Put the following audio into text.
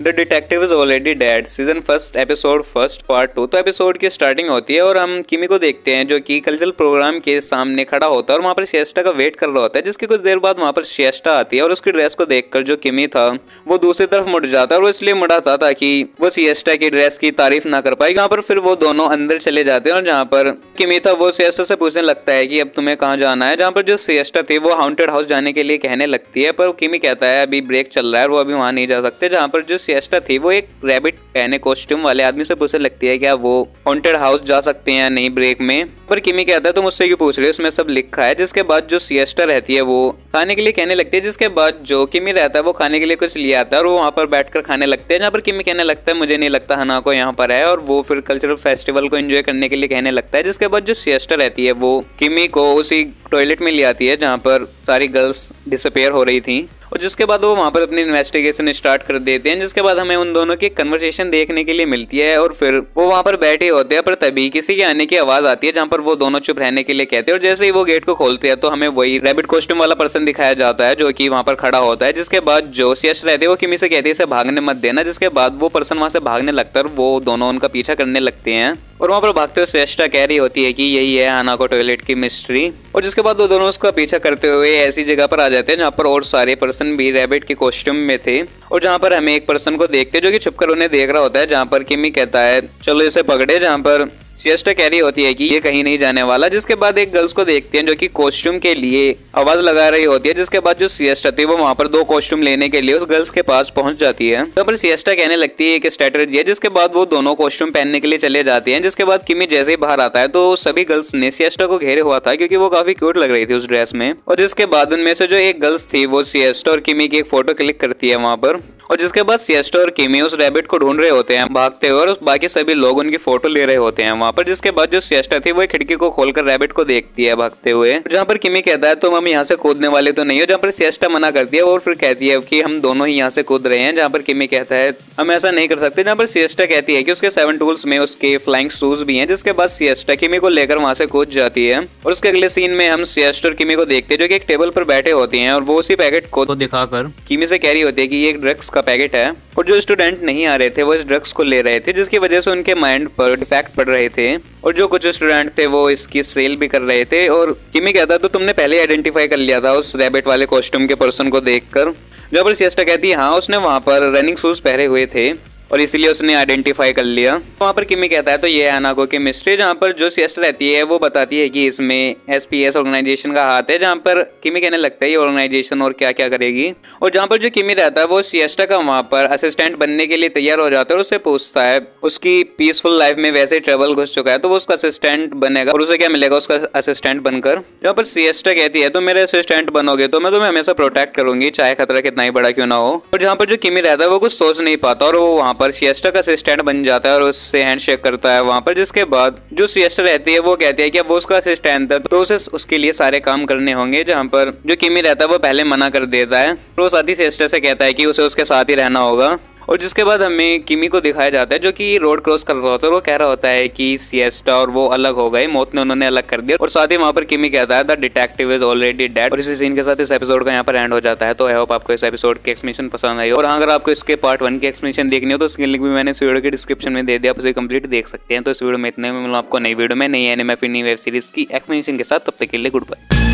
The detective is already dead season first episode first part 2। तो episode की starting होती है और हम किमी को देखते हैं जो कि कल्चरल प्रोग्राम के सामने खड़ा होता है और वहाँ पर सिएस्टा का वेट कर रहा होता है। जिसकी कुछ देर बाद वहाँ पर सिएस्टा आती है और उसकी ड्रेस को देखकर जो किमी था वो दूसरी तरफ मुड़ जाता है और वो इसलिए मुड़ा था ताकि वो सिएस्टा की ड्रेस की तारीफ ना कर पाए। यहाँ पर फिर वो दोनों अंदर चले जाते हैं और जहाँ पर किमी था वो सिएस्टा से पूछने लगता है कि अब तुम्हें कहाँ जाना है। जहाँ पर जो सिएस्टा थी वो हाउंटेड हाउस जाने के लिए कहने लगती है, पर किमी कहता है अभी ब्रेक चल रहा है और वो अभी वहाँ नहीं जा सकते। जहाँ पर जो सिएस्टा थी वो एक रैबिट पहने कॉस्ट्यूम वाले आदमी से पूछने लगती है क्या वो हॉन्टेड हाउस जा सकते हैं या नहीं ब्रेक में। पर किमी कहता है तुम मुझसे क्यों पूछ रहे हो, इसमें सब लिखा है। जिसके बाद जो सिएस्टा रहती है वो खाने के लिए कहने लगती है। जिसके बाद जो किमी रहता है वो खाने के लिए कुछ ले आता है और वो वहाँ पर बैठकर खाने लगते हैं। जहाँ पर किमी कहने लगता है मुझे नहीं लगता हनाको यहाँ पर है, और वो फिर कल्चरल फेस्टिवल को एंजॉय करने के लिए कहने लगता है। जिसके बाद जो सिएस्टा रहती है वो किमी को उसी टॉयलेट में ले आती है जहाँ पर सारी गर्ल्स डिसअपेयर हो रही थी और जिसके बाद वो वहाँ पर अपनी इन्वेस्टिगेशन स्टार्ट कर देते हैं। जिसके बाद हमें उन दोनों की कन्वर्सेशन देखने के लिए मिलती है और फिर वो वहाँ पर बैठे होते हैं, पर तभी किसी के आने की आवाज आती है जहाँ पर वो दोनों चुप रहने के लिए कहते हैं और जैसे ही वो गेट को खोलते हैं तो हमें वही रैबिट कॉस्ट्यूम वाला पर्सन दिखाया जाता है जो कि वहाँ पर खड़ा होता है। जिसके बाद जो सिएस्टा रहती है वो किमी से कहती है इसे भागने मत देना। जिसके बाद वो पर्सन वहाँ से भागने लगता है और वो दोनों उनका पीछा करने लगते हैं और वहाँ पर भागते हुए सिएस्टा कह रही होती है कि यही है हानाको टॉयलेट की मिस्ट्री। और जिसके बाद वो दोनों उसका पीछा करते हुए ऐसी जगह पर आ जाते हैं जहाँ पर और सारे पर्सन भी रैबिट के कॉस्ट्यूम में थे और जहाँ पर हमें एक पर्सन को देखते हैं जो कि छुपकर उन्हें देख रहा होता है। जहाँ पर किमी कहता है चलो इसे पकड़े, जहाँ पर सिएस्टा कह रही होती है कि ये कहीं नहीं जाने वाला। जिसके बाद एक गर्ल्स को देखते हैं जो कि कॉस्ट्यूम के लिए आवाज लगा रही होती है। जिसके बाद जो सिएस्टा थी वो वहाँ पर 2 कॉस्ट्यूम लेने के लिए उस गर्ल्स के पास पहुंच जाती है। तो पर सिएस्टा कहने लगती है एक स्ट्रेटजी है। जिसके बाद वो दोनों कॉस्ट्यूम पहनने के लिए चले जाते हैं। जिसके बाद किमी जैसे ही बाहर आता है तो सभी गर्ल्स ने सिएस्टा को घेरे हुआ था क्योंकि वो काफी क्यूट लग रही थी उस ड्रेस में। और जिसके बाद उनमें से जो एक गर्ल्स थी वो सिएस्टा और किमी की एक फोटो क्लिक करती है वहाँ पर और जिसके बाद सिएस्टा और किमी उस रैबिट को ढूंढ रहे होते हैं भागते हुए और बाकी सभी लोग उनकी फोटो ले रहे होते हैं वहाँ पर। जिसके बाद जो सिएस्टा थी वो खिड़की को खोलकर रैबिट को देखती है भागते हुए, जहाँ पर किमी कहता है तुम हम यहाँ से कूदने वाले तो नहीं हो। जहाँ पर सिएस्टा मना करती है और फिर कहती है कि हम दोनों ही यहाँ से कूद रहे हैं। जहाँ पर किमी कहता है हम ऐसा नहीं कर सकते। जहाँ पर सिएस्टा कहती है कि उसके 7 टूल्स में उसके फ्लाइंग शूज भी हैं। जिसके बाद सिएस्टा किमी को लेकर वहाँ से कूद जाती है और उसके अगले सीन में हम सिएस्टा और किमी को देखते हैं जो कि एक टेबल पर बैठे होते हैं और वो उसी पैकेट को दिखाकर किमी से कह रही होती है कि ये एक ड्रग्स का पैकेट है और जो स्टूडेंट नहीं आ रहे थे वो इस ड्रग्स को ले रहे थे जिसकी वजह से उनके माइंड पर इफेक्ट पड़ रहे थे और जो कुछ स्टूडेंट थे वो इसकी सेल भी कर रहे थे। और किमी कहता तो तुमने पहले आइडेंटिफाई कर लिया था उस रैबिट वाले कॉस्ट्यूम के पर्सन को देखकर। जब पर सिएस्टा कहती है हाँ उसने वहां पर रनिंग शूज पहने हुए थे और इसीलिए उसने आइडेंटिफाई कर लिया। वहाँ पर किमी कहता है तो ये है हानाको की मिस्ट्री। जहाँ पर जो सिएस्टा रहती है वो बताती है कि इसमें SPS ऑर्गेनाइजेशन का हाथ है। जहाँ पर किमी कहने लगता है ये ऑर्गेनाइजेशन और क्या क्या करेगी। और जहाँ पर जो किमी रहता है वो सिएस्टा का वहाँ पर असिस्टेंट बनने के लिए तैयार हो जाता है और उससे पूछता है उसकी पीसफुल लाइफ में वैसे ट्रबल घुस चुका है तो वो उसका असिस्टेंट बनेगा और उसे क्या मिलेगा उसका असिस्टेंट बनकर। जहाँ पर सिएस्टा कहती है तो मेरे असिस्टेंट बनोगे तो मैं तुम्हें हमेशा प्रोटेक्ट करूंगी चाहे खतरा कितना ही बड़ा क्यों ना हो। और जहाँ पर जो किमी रहता है वो कुछ सोच नहीं पाता और वो वहाँ पर सिएस्टा का असिस्टेंट बन जाता है और उससे हैंडशेक करता है वहां पर। जिसके बाद जो सिएस्टा रहती है वो कहती है कि अब वो उसका असिस्टेंट है तो उसे उसके लिए सारे काम करने होंगे। जहां पर जो किमी रहता है वो पहले मना कर देता है और वो साथ ही सिएस्टा से कहता है कि उसे उसके साथ ही रहना होगा। और जिसके बाद हमें किमी को दिखाया जाता है जो कि रोड क्रॉस कर रहा होता है और वो कह रहा होता है कि सिएस्टा और वो अलग हो गए, मौत ने उन्होंने अलग कर दिया। और साथ ही वहाँ पर किमी कहता है the detective is already dead. और इसी सीन के साथ इस एपिसोड का यहाँ पर एंड हो जाता है। तो आई होप आपको इस एपिसोड की एक्सप्लेनेशन पसंद आई और अगर आपको इसके पार्ट 1 की एक्सप्लेनेशन देखनी हो तो उसकी लिंक भी मैंने इस वीडियो के डिस्क्रिप्शन में दे दिया, आप उसे कंप्लीट देख सकते हैं। तो इस वीडियो में इतने में आपको नई वीडियो में नई एनिमे फिर नई वेब सीरीज की एक्सप्लेनेशन के साथ, तब तक के लिए गुड बाय।